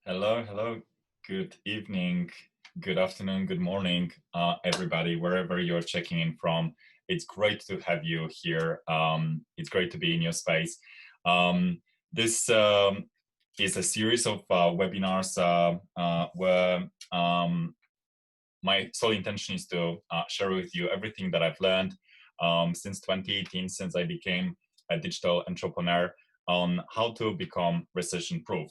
Hello, hello. Good evening, good afternoon, good morning, everybody, wherever you're checking in from. It's great to have you here. It's great to be in your space. This is a series of webinars where my sole intention is to share with you everything that I've learned since 2018, since I became a digital entrepreneur, on how to become recession proof.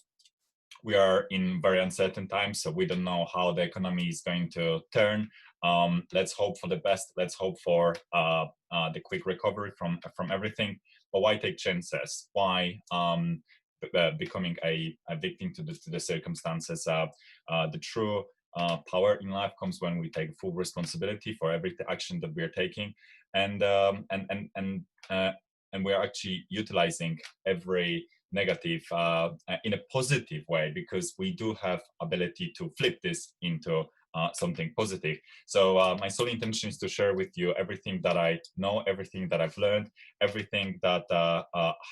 We are in very uncertain times, so we don't know how the economy is going to turn. Let's hope for the best. Let's hope for the quick recovery from everything. But why take chances? Why becoming a victim to the circumstances? The true power in life comes when we take full responsibility for every action that we are taking, and and we are actually utilizing every negative in a positive way, because we do have ability to flip this into something positive. So my sole intention is to share with you everything that I know, everything that I've learned, everything that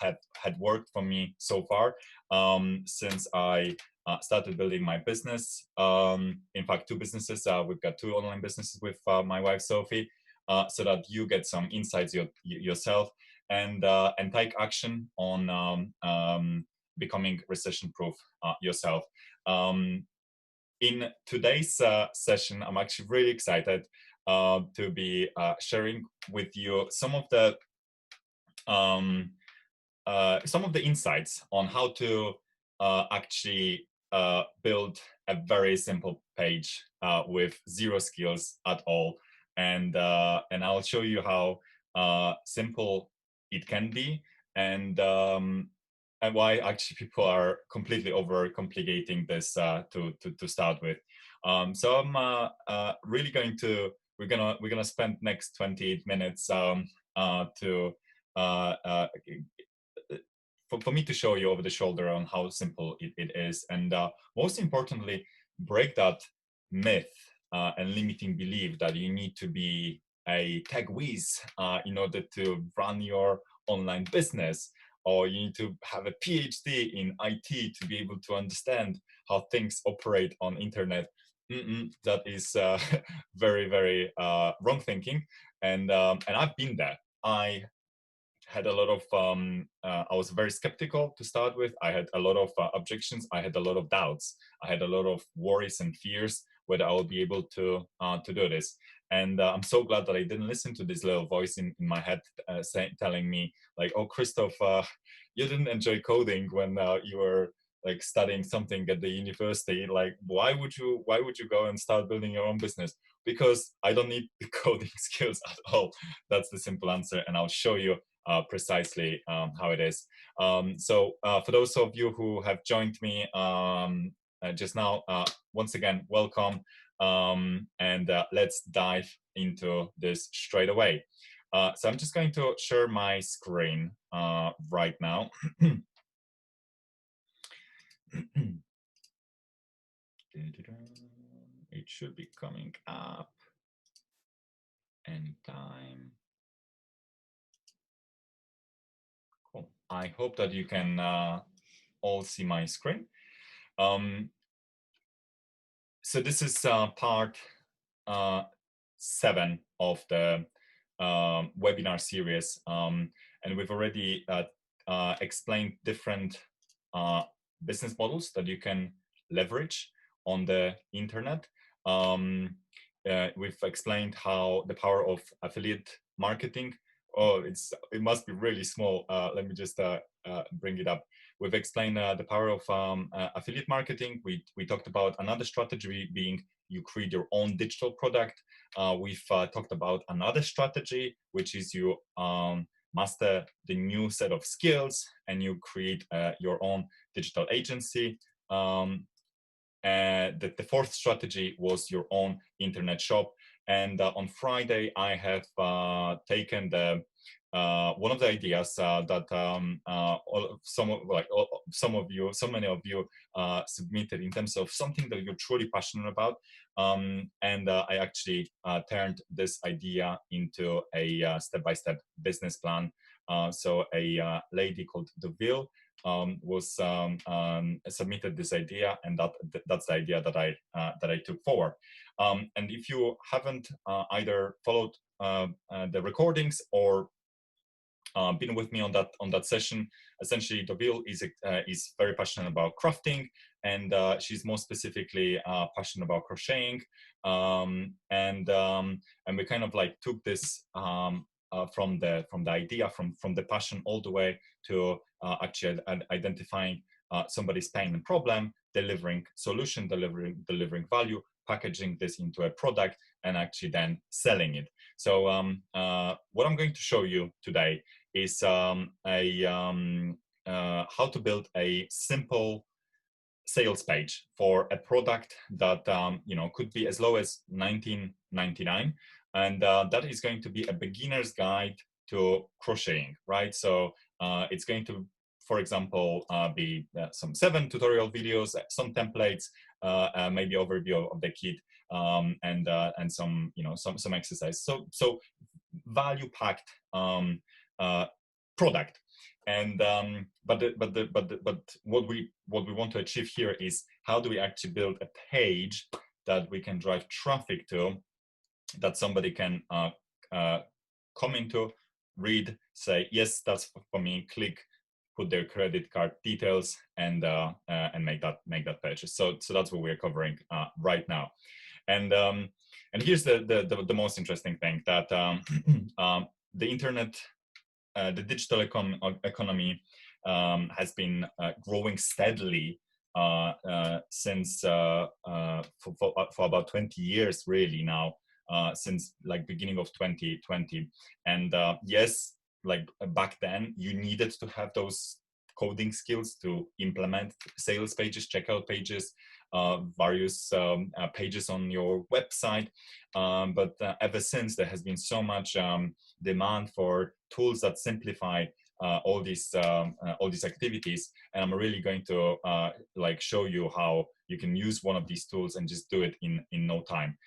had worked for me so far since I started building my business. In fact, two businesses. We've got two online businesses with my wife Sophie, so that you get some insights yourself, and take action on becoming recession proof yourself. In today's session, I'm actually really excited to be sharing with you um, some of the insights on how to actually build a very simple page with zero skills at all, and I'll show you how simple it can be, and why actually people are completely overcomplicating this to start with. So I'm really going to we're gonna spend next 28 minutes to uh, uh, for me to show you over the shoulder on how simple it is, and most importantly, break that myth and limiting belief that you need to be a tech whiz in order to run your online business, or you need to have a PhD in IT to be able to understand how things operate on internet. That is very, very wrong thinking, and I've been there. I had a lot of I was very skeptical to start with. I had a lot of objections. I had a lot of doubts. I had a lot of worries and fears whether I will be able to do this. And I'm so glad that I didn't listen to this little voice in my head telling me like, "Oh, Krzysztof, you didn't enjoy coding when you were like studying something at the university. Like, why would you go and start building your own business?" Because I don't need the coding skills at all. That's the simple answer, and I'll show you precisely how it is. So for those of you who have joined me just now, once again, welcome, and let's dive into this straight away. So I'm just going to share my screen right now. It should be coming up anytime. Cool. I hope that you can all see my screen. So this is part 7 of the webinar series, and we've already explained different business models that you can leverage on the internet. We've explained how the power of affiliate marketing. Oh, it must be really small. Let me just bring it up. We've explained the power of affiliate marketing. We talked about another strategy being you create your own digital product. We've talked about another strategy, which is you master the new set of skills and you create your own digital agency. The fourth strategy was your own internet shop. And on Friday, I have taken the one of the ideas that so many of you submitted in terms of something that you're truly passionate about, and I actually turned this idea into a step-by-step business plan. So a lady called Deville submitted this idea, and that's the idea that I took forward. And if you haven't either followed the recordings or been with me on that session, essentially Dovile is very passionate about crafting, and she's more specifically passionate about crocheting, and we kind of like took this from the idea, from the passion, all the way to actually identifying somebody's pain and problem, delivering solution, delivering value, packaging this into a product, and actually then selling it. So what I'm going to show you today is how to build a simple sales page for a product that could be as low as $19.99, and that is going to be a beginner's guide to crocheting, right? So it's going to, for example, be some 7 tutorial videos, some templates, maybe overview of the kit, and some some exercise. So value packed product. And but what we want to achieve here is, how do we actually build a page that we can drive traffic to, that somebody can come into, read, say yes, that's for me, click, put their credit card details, and make that purchase. So that's what we're covering right now. And here's the most interesting thing, that the internet, the digital economy has been growing steadily since for about 20 years, really now, since like beginning of 2020. And yes, like back then, you needed to have those coding skills to implement sales pages, checkout pages, various pages on your website. But ever since, there has been so much demand for tools that simplify all these activities, and I'm really going to like show you how you can use one of these tools and just do it in no time.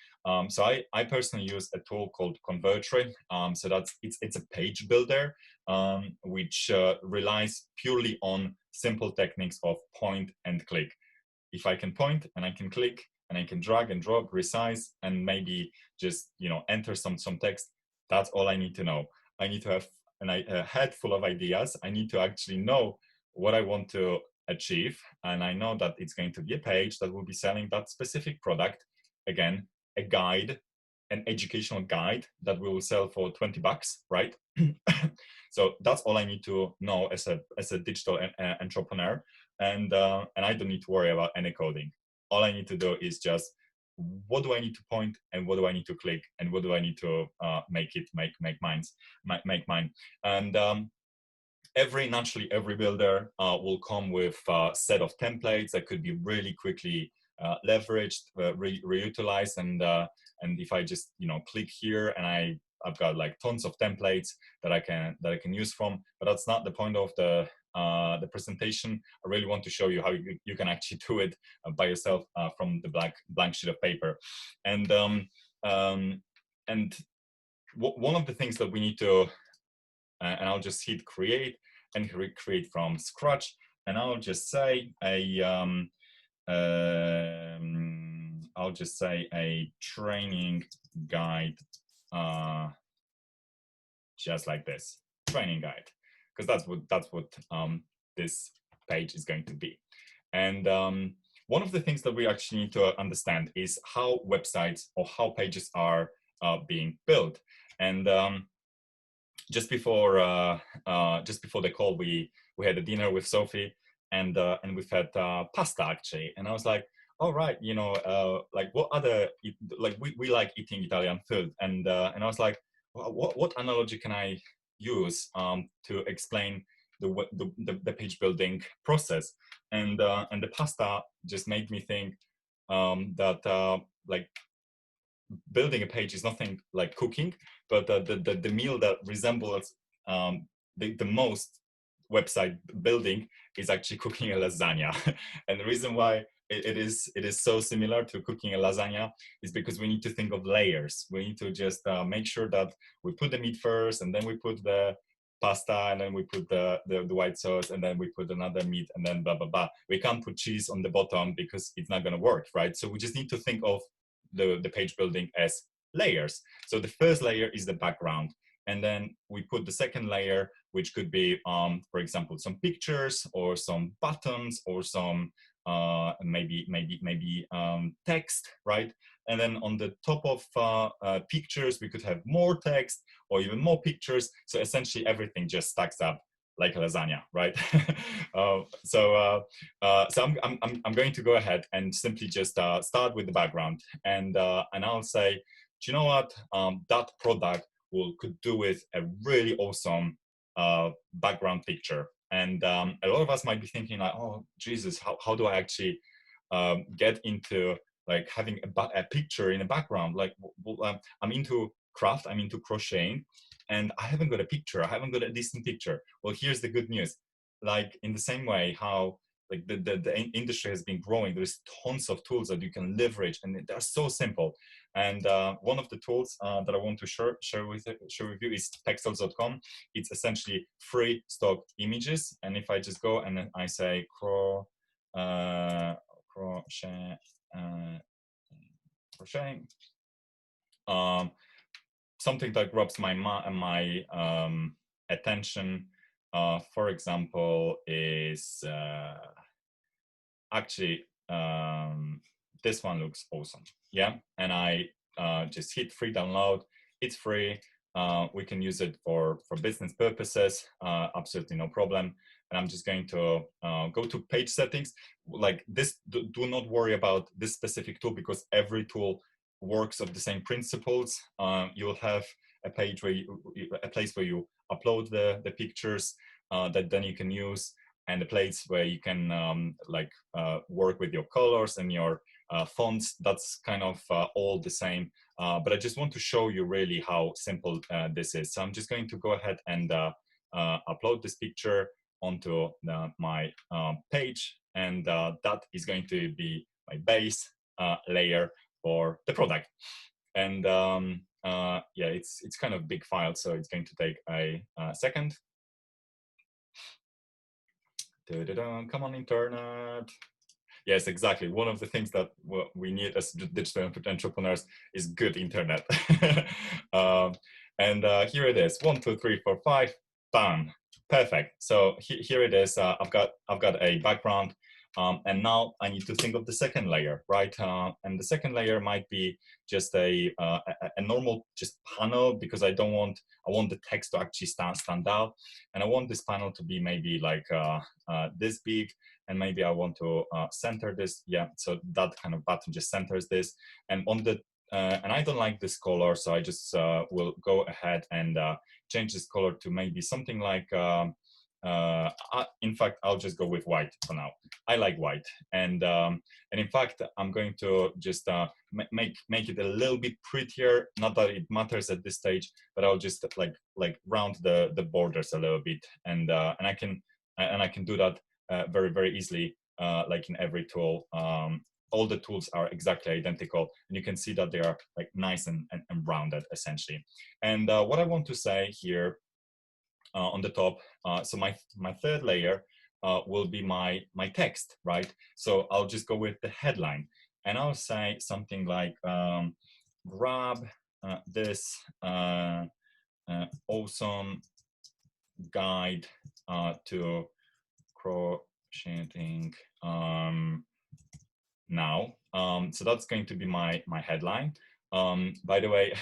So I personally use a tool called Convertray. So it's a page builder, which relies purely on simple techniques of point and click. If I can point and I can click and I can drag and drop, resize, and maybe just enter some text, that's all I need to know. I need to have a head full of ideas. I need to actually know what I want to achieve, and I know that it's going to be a page that will be selling that specific product. Again, a guide, an educational guide that we will sell for $20, right? So that's all I need to know as a digital entrepreneur, and I don't need to worry about any coding. All I need to do is just, what do I need to point, and what do I need to click, and what do I need to make mine. And naturally every builder will come with a set of templates that could be really quickly leveraged, reutilized, and if I just click here, and I've got like tons of templates that I can use from. But that's not the point of the presentation. I really want to show you how you can actually do it by yourself from the blank sheet of paper. And one of the things that we need to, and I'll just hit create and create from scratch, and I'll just say a training guide, just like this, training guide, because that's what this page is going to be. And one of the things that we actually need to understand is how websites or how pages are being built. And just before the call, we had a dinner with Sophie, and we've had pasta actually, and I was like, all right, like what other, like we like eating Italian food, and I was like, what analogy can I use to explain the page building process? And the pasta just made me think that like building a page is nothing like cooking, but the meal that resembles the most website building is actually cooking a lasagna. And the reason why it is so similar to cooking a lasagna is because we need to think of layers. We need to just make sure that we put the meat first, and then we put the pasta, and then we put the white sauce, and then we put another meat, and then blah blah blah. We can't put cheese on the bottom because it's not going to work, right? So we just need to think of the page building as layers. So the first layer is the background, and then we put the second layer, which could be, for example, some pictures or some buttons or some maybe text, right? And then on the top of pictures, we could have more text or even more pictures. So essentially everything just stacks up like a lasagna, right? So I'm going to go ahead and simply just start with the background, and I'll say, do you know what? That product could do with a really awesome background picture. And a lot of us might be thinking like, oh Jesus, how do I actually get into like having a picture in a background? Like, I'm into craft, I'm into crocheting, and I haven't got a picture, I haven't got a decent picture. Well, here's the good news. Like, in the same way how like the industry has been growing, there's tons of tools that you can leverage, and they're so simple. And one of the tools that I want to share with you is pexels.com. It's essentially free stock images. And if I just go and then I say crochet, something that grabs my attention, for example, is actually this one looks awesome. Yeah, and I just hit free download. It's free. We can use it for business purposes, absolutely no problem. And I'm just going to go to page settings. Like this, do not worry about this specific tool, because every tool works of the same principles. You'll have a page where a place where you upload the pictures that then you can use, and a place where you can work with your colors and your fonts. That's kind of all the same. But I just want to show you really how simple this is. So I'm just going to go ahead and upload this picture onto my page, and that is going to be my base layer for the product. And yeah, it's kind of big file, so it's going to take a second. Come on, internet. Yes, exactly. One of the things that we need as digital entrepreneurs is good internet. And here it is. 1, 2, 3, 4, 5. Bam. Perfect. So here it is. I've got a background. And now I need to think of the second layer, right? And the second layer might be just a normal just panel, because I want the text to actually stand out, and I want this panel to be maybe like this big, and maybe I want to center this. Yeah, so that kind of button just centers this, and on the and I don't like this color, so I just will go ahead and change this color to maybe something like. In fact, I'll just go with white for now. I like white, and in fact, I'm going to just make it a little bit prettier. Not that it matters at this stage, but I'll just like round the borders a little bit, and I can do that very easily, like in every tool. All the tools are exactly identical, and you can see that they are like nice and rounded essentially. And what I want to say here. On the top, so my third layer will be my text, right? So I'll just go with the headline, and I'll say something like, grab this awesome guide to crocheting now. So that's going to be my headline. By the way,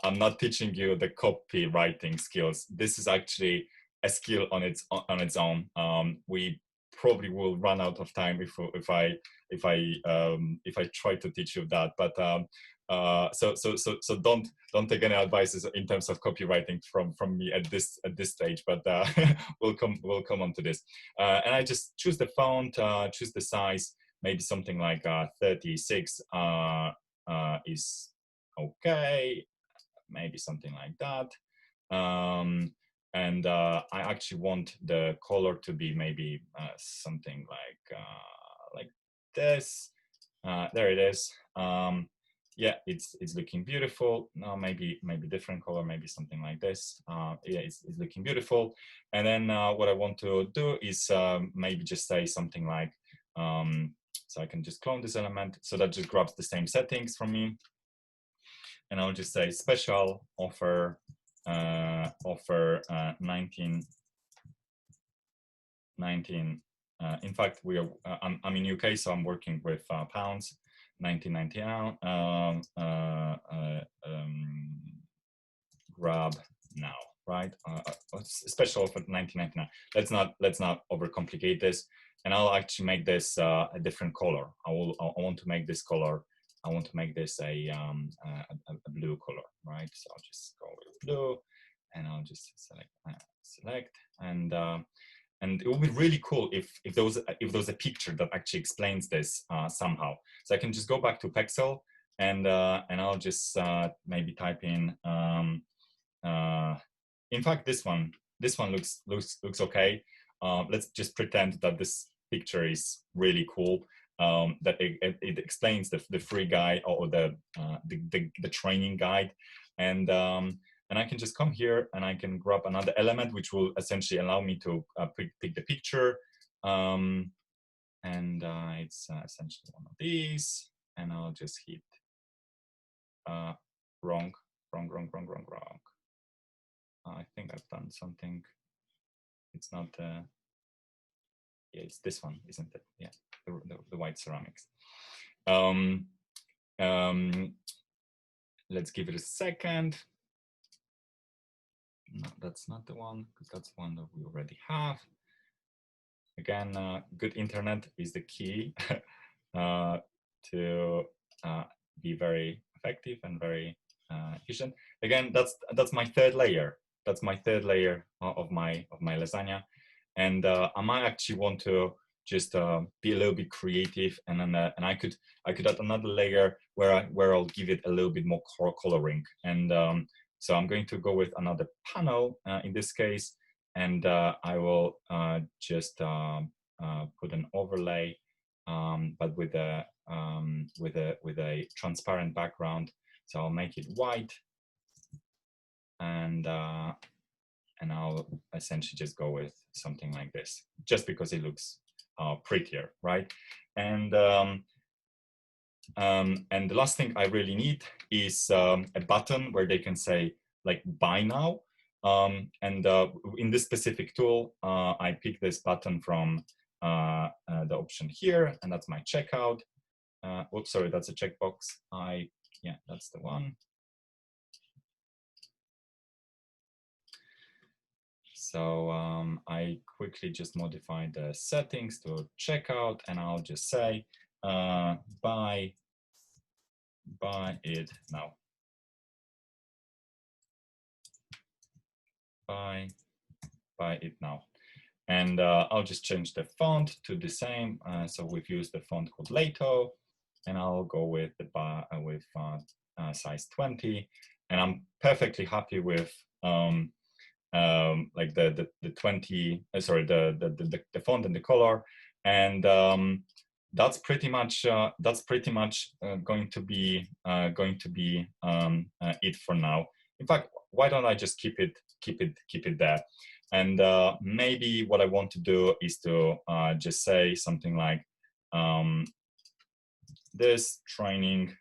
I'm not teaching you the copywriting skills. This is actually a skill on its own. We probably will run out of time if I try to teach you that. But so don't take any advices in terms of copywriting from me at this stage. But we'll come on to this. And I just choose the font, choose the size. Maybe something like 36 is okay, maybe something like that. And I actually want the color to be maybe something like this. There it is. yeah, it's looking beautiful. No, maybe different color, maybe something like this. Yeah, it's looking beautiful. And then what I want to do is maybe just say something like, so I can just clone this element, so that just grabs the same settings from me. And I'll just say special offer, offer 19. In fact, we are. I'm in UK, so I'm working with pounds. 1999. Grab now, right? Special offer 1999. Let's not overcomplicate this, and I'll actually make this a different color. I want to make this color. I want to make this a blue color, right? So I'll just go with blue, and I'll just select and it would be really cool if there was a picture that actually explains this somehow. So I can just go back to Pexel and I'll just maybe type in. In fact, this one looks okay. Let's just pretend that this picture is really cool. That it explains the free guide or the training guide, and I can just come here and I can grab another element which will essentially allow me to pick the picture. And it's essentially one of these, and I'll just hit wrong. I think I've done something. It's not yeah, it's this one, isn't it? Yeah, the white ceramics. Let's give it a second. No, that's not the one, because that's one that we already have. Again, good internet is the key to be very effective and very efficient. Again, that's my third layer. That's my third layer of my lasagna, and I might actually want to just be a little bit creative, and then and I could add another layer where I'll give it a little bit more coloring, and so I'm going to go with another panel in this case, and I will just put an overlay, but with a transparent background. So I'll make it white, and I'll essentially just go with something like this, just because it looks prettier, right? And the last thing I really need is a button where they can say like buy now. In this specific tool, I pick this button from the option here, and that's my checkout. Oops, sorry, that's a checkbox. Yeah, that's the one. So I quickly just modify the settings to checkout, and I'll just say buy it now. Buy it now. And I'll just change the font to the same. So we've used the font called Lato, and I'll go with the size 20. And I'm perfectly happy with like the 20. Sorry, the font and the color, and that's pretty much going to be it for now. In fact, why don't I just keep it there? And maybe what I want to do is to just say something like this training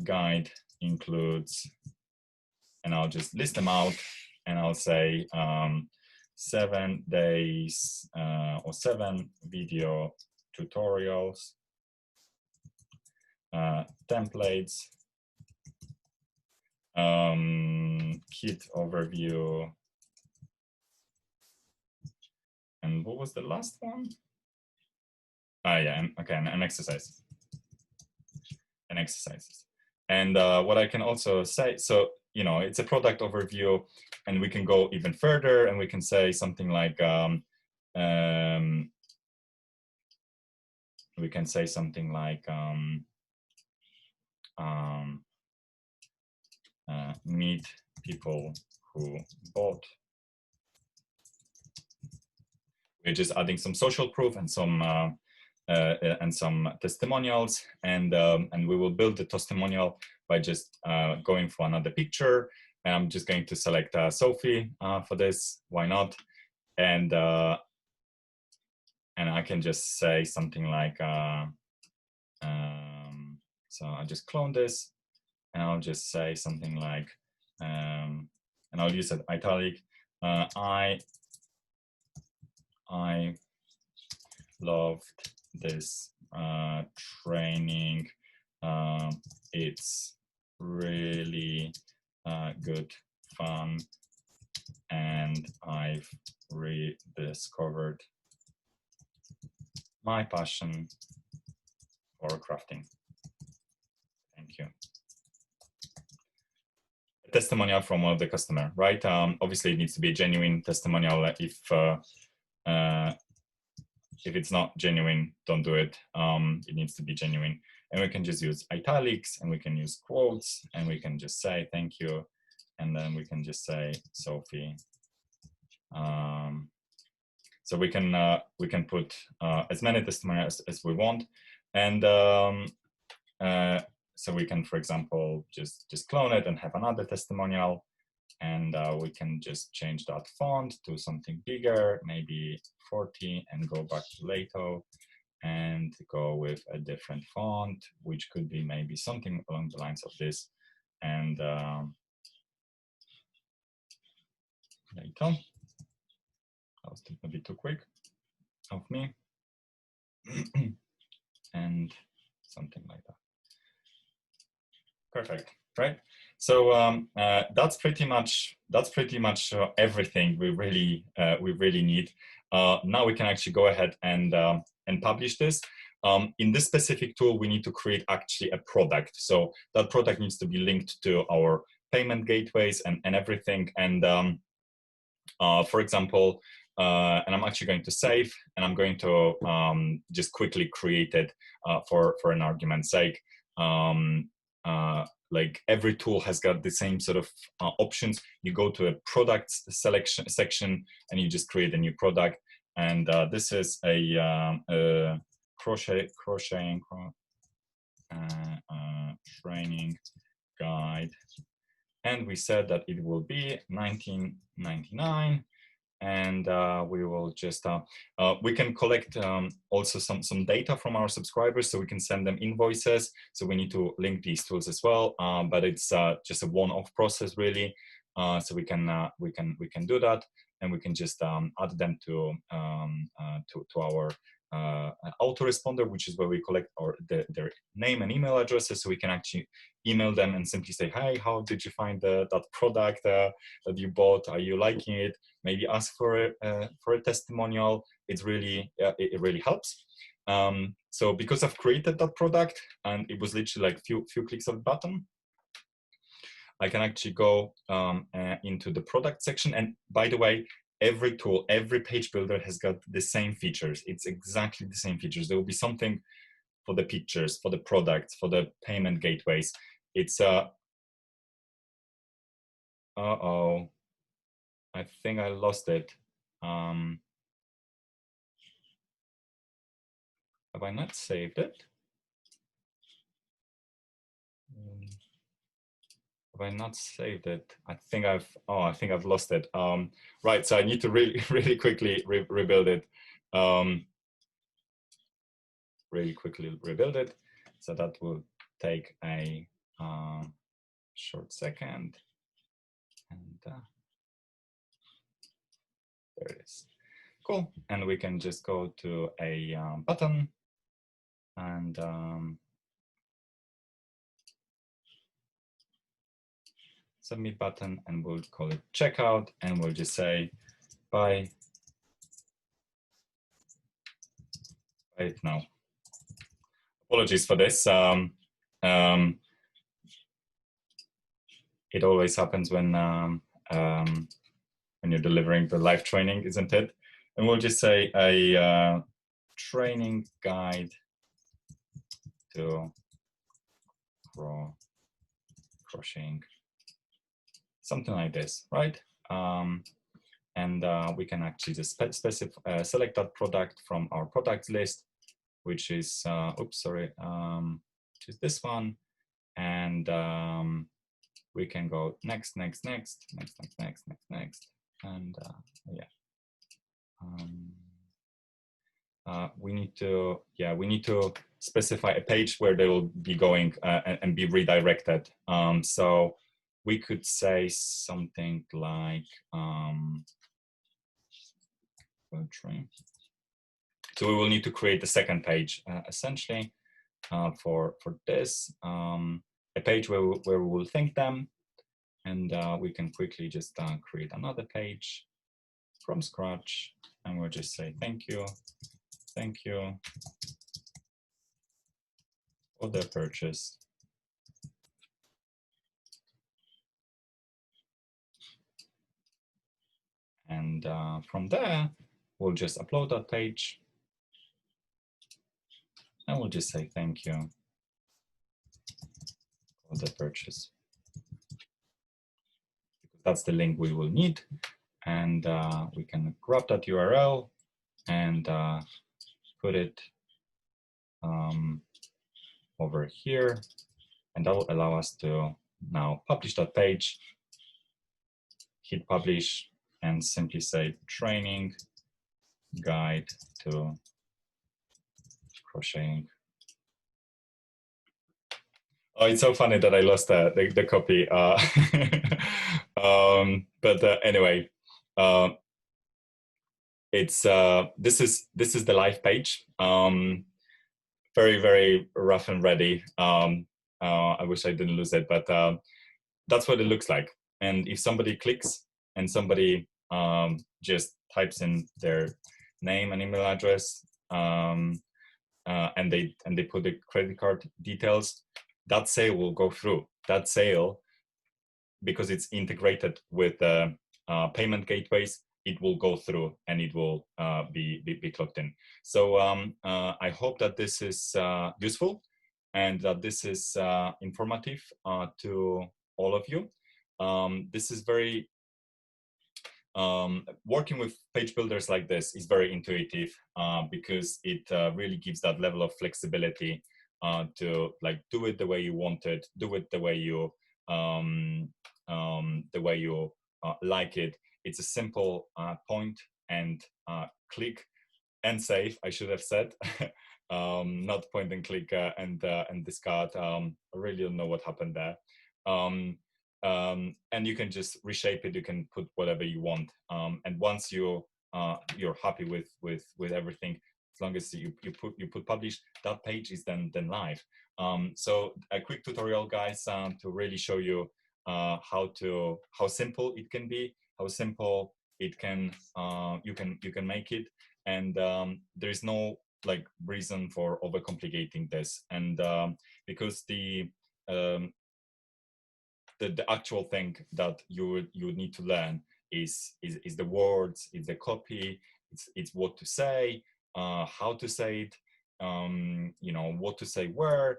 guide includes, and I'll just list them out, and I'll say 7 days or 7 video tutorials, templates, kit overview, and what was the last one? Yeah, okay, and exercises. And exercises. And what I can also say, so you know, it's a product overview, and we can go even further, and we can say something like we can say something like meet people who bought. We're just adding some social proof and some and some testimonials, and we will build the testimonial by just going for another picture. And I'm just going to select Sophie for this. Why not? And I can just say something like, so I just clone this, and I'll just say something like, and I'll use an italic. I loved this training. It's really good fun, and I've rediscovered my passion for crafting. Thank you. A testimonial from one of the customer, right? Obviously, it needs to be a genuine testimonial. If it's not genuine, don't do it. It needs to be genuine. And we can just use italics, and we can use quotes, and we can just say thank you, and then we can just say Sophie. So we can put as many testimonials as we want, and so we can, for example, just clone it and have another testimonial, and we can just change that font to something bigger, maybe 40, and go back to Lato and go with a different font, which could be maybe something along the lines of this. And Lato. That was a bit too quick of me. And something like that. Perfect, right? So that's pretty much everything we really need. Now we can actually go ahead and publish this. In this specific tool, we need to create actually a product. So that product needs to be linked to our payment gateways and everything. And for example, and I'm actually going to save, and I'm going to just quickly create it for an argument's sake. Like every tool has got the same sort of options. You go to a product selection section, and you just create a new product. And this is a crocheting training guide, and we said that it will be $19.99. And we will just we can collect also some data from our subscribers, so we can send them invoices. So we need to link these tools as well, but it's just a one-off process really. So we can do that, and we can just add them to our autoresponder, which is where we collect their name and email addresses, so we can actually email them and simply say, hey, how did you find that product that you bought? Are you liking it? Maybe ask for a testimonial. It's really it really helps. So because I've created that product, and it was literally like few clicks of the button, I can actually go into the product section. And by the way, every tool, every page builder has got the same features. It's exactly the same features. There will be something for the pictures, for the products, for the payment gateways. It's uh-oh, I think I lost it. Have I not saved it? Have I not saved it? I think I've lost it. Right, so I need to really quickly rebuild it. Really quickly rebuild it. So that will take a short second. And there it is. Cool. And we can just go to a button and submit button, and we'll call it checkout, and we'll just say buy it now. Apologies for this. It always happens when you're delivering the live training, isn't it? And we'll just say a training guide to crocheting, something like this, right? And we can actually just select that product from our product list, which is, oops, sorry, which is this one. And we can go next, next, next, next, next, next, next, next. And yeah. We need to specify a page where they will be going and be redirected. So we could say something like so we will need to create a second page essentially for this, a page where we will thank them, and we can quickly just create another page from scratch, and we'll just say thank you for their purchase. And from there, we'll just upload that page, and we'll just say thank you for the purchase. That's the link we will need, and we can grab that URL and put it over here, and that will allow us to now publish that page, hit publish, and simply say training guide to crocheting. Oh, it's so funny that I lost the copy. But anyway, it's this is the live page. Very, very rough and ready. I wish I didn't lose it, but that's what it looks like. And if somebody clicks and somebody just types in their name and email address, and they put the credit card details, that sale will go through. That sale, because it's integrated with the payment gateways, it will go through and it will be clocked in. So I hope that this is useful and that this is informative to all of you. This is very, working with page builders like this is very intuitive because it really gives that level of flexibility to like do it the way you want it, do it the way you like it. It's a simple point and click and save, I should have said. Not point and click and discard. I really don't know what happened there. And you can just reshape it. You can put whatever you want. And once you're happy with everything, as long as you put publish, that page is then live. So a quick tutorial, guys, to really show you how simple it can be, how simple it can you can make it, and there is no like reason for overcomplicating this. And because the actual thing that you would need to learn is the words, is the copy, it's what to say, how to say it, you know, what to say where,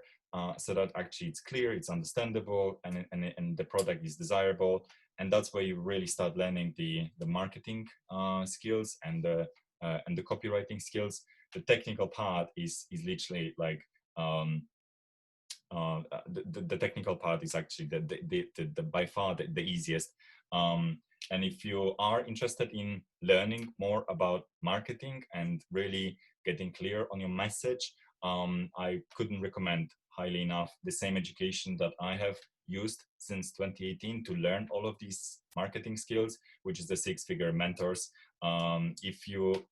so that actually it's clear, it's understandable, and the product is desirable. And that's where you really start learning the marketing skills and the copywriting skills. The technical part is literally like the technical part is actually the by far the easiest. And if you are interested in learning more about marketing and really getting clear on your message, I couldn't recommend highly enough the same education that I have used since 2018 to learn all of these marketing skills, which is the Six Figure Mentors. If you're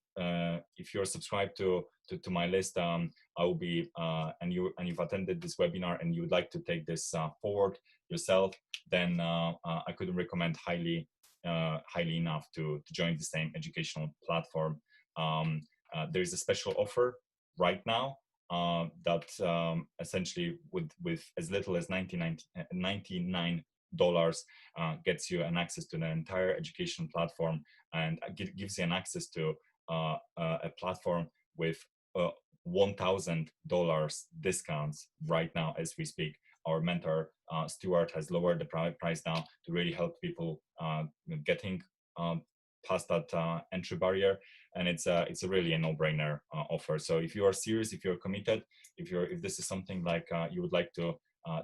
subscribed to my list, I will be and you've attended this webinar and you would like to take this forward yourself, then I couldn't recommend highly enough to join the same educational platform. There is a special offer right now that essentially with as little as $99 gets you an access to the entire education platform, and gives you an access to a platform with $1,000 discounts right now as we speak. Our mentor Stuart has lowered the price now to really help people getting past that entry barrier. and it's a really a no-brainer offer. So if you are serious, if you're committed, if this is something like you would like to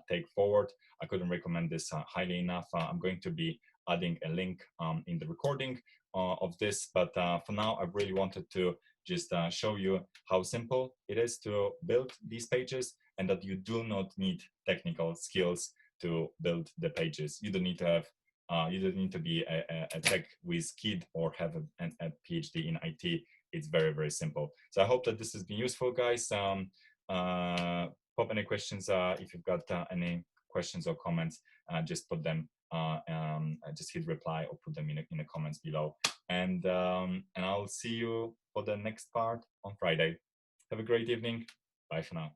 take forward, I couldn't recommend this highly enough. I'm going to be adding a link in the recording of this, but for now I really wanted to just show you how simple it is to build these pages, and that you do not need technical skills to build the pages. You don't need to have you don't need to be a tech whiz kid or have a PhD in IT. It's very, very simple. So I hope that this has been useful, guys. Pop any questions if you've got any questions or comments. Just put them. Just hit reply or put them in the comments below. And I'll see you for the next part on Friday. Have a great evening. Bye for now.